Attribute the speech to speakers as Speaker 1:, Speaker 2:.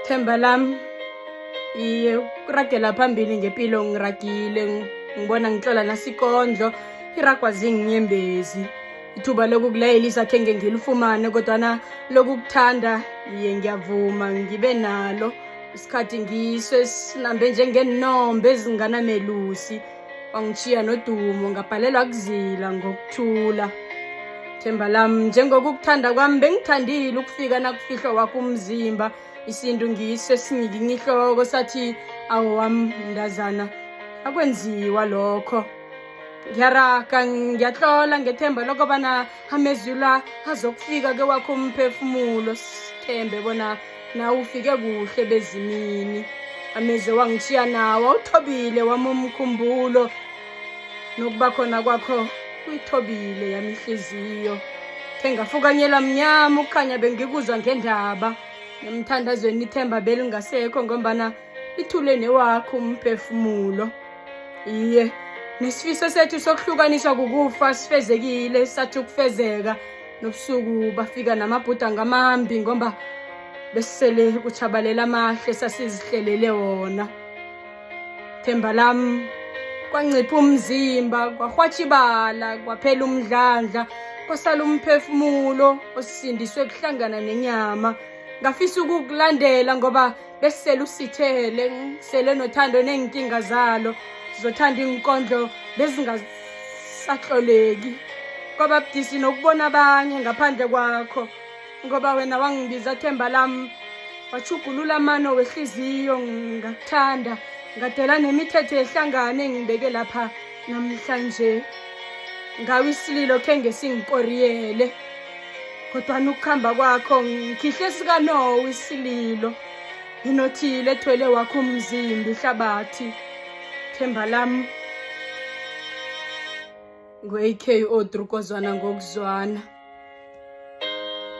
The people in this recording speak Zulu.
Speaker 1: Themba lami, iye ukuragela phambili ngempilo ngiragile, ngibona ngitlola nasikondlo, iragwa zinginyembezi. Ithuba lokukulayelisa khenge ngilifumane kodwana lokukuthanda iye ngiyavuma ngibe nalo. Isikhathi ngiso esinambe njengenombe ezinganamelusi, wangitjhiya nodumo ngabhalelwa kuzila ngokuthula. Themba lami, njengokukuthanda kwami bengithandile ukufika nakufihlwa wakho umzimba. Isintu ngiso esingikinye ihloko sathi awami mntazana akwenziwa lokho. Ngiyaraga ngiyatlola ngethemba lokobana amezwi la azokufika kewakho umphefumulo. Sithembe bona nawe ufike kuhle bezimini. Amezwi wangitjhiya nawo awuthobile wami umkhumbulo, nokuba khona kwakho kuyithobile yami ihliziyo. Khe ngafukanyelwa mnyama ukukhanya bengikuzwa ngendaba, nemthandazweni ithemba belingasekho ngombana ithule newakho umphefumulo. Iye, nesifiso sethu sokuhlukaniswa kukufa sifezekile, sathi ukufezeka nobusuku bafika namabhudanga amambi ngomba besele kuchabalela amahle sasizihlelele wona. Themba lami, kwancipha umzimba, kwahwatsha ibala, kwaphela umdlandla, kwasala umphefumulo osindiswe kuhlangana nenyama. Ngafisa ukukulandela ngoba besele usithele, ngisele nothando nenginkinga zalo, zizothanda inkondlo bezingasahloleki. Kwaba budisi nokubona abanye ngaphandle kwakho, ngoba wena wangibiza Themba lami, wachugulula amano wehliziyo. Ngakuthanda ngadela nemithetho yehlangane engibeke lapha namhlanje. Ngawe isililo khenge singikoriyele, kodwana ukuhamba kwakho ngikhihle sikanowe isililo. Inothile ethwele wakho umzimba ihlabathi. Themba lami, ngu-AK Odru Kozwana ngokuzwana.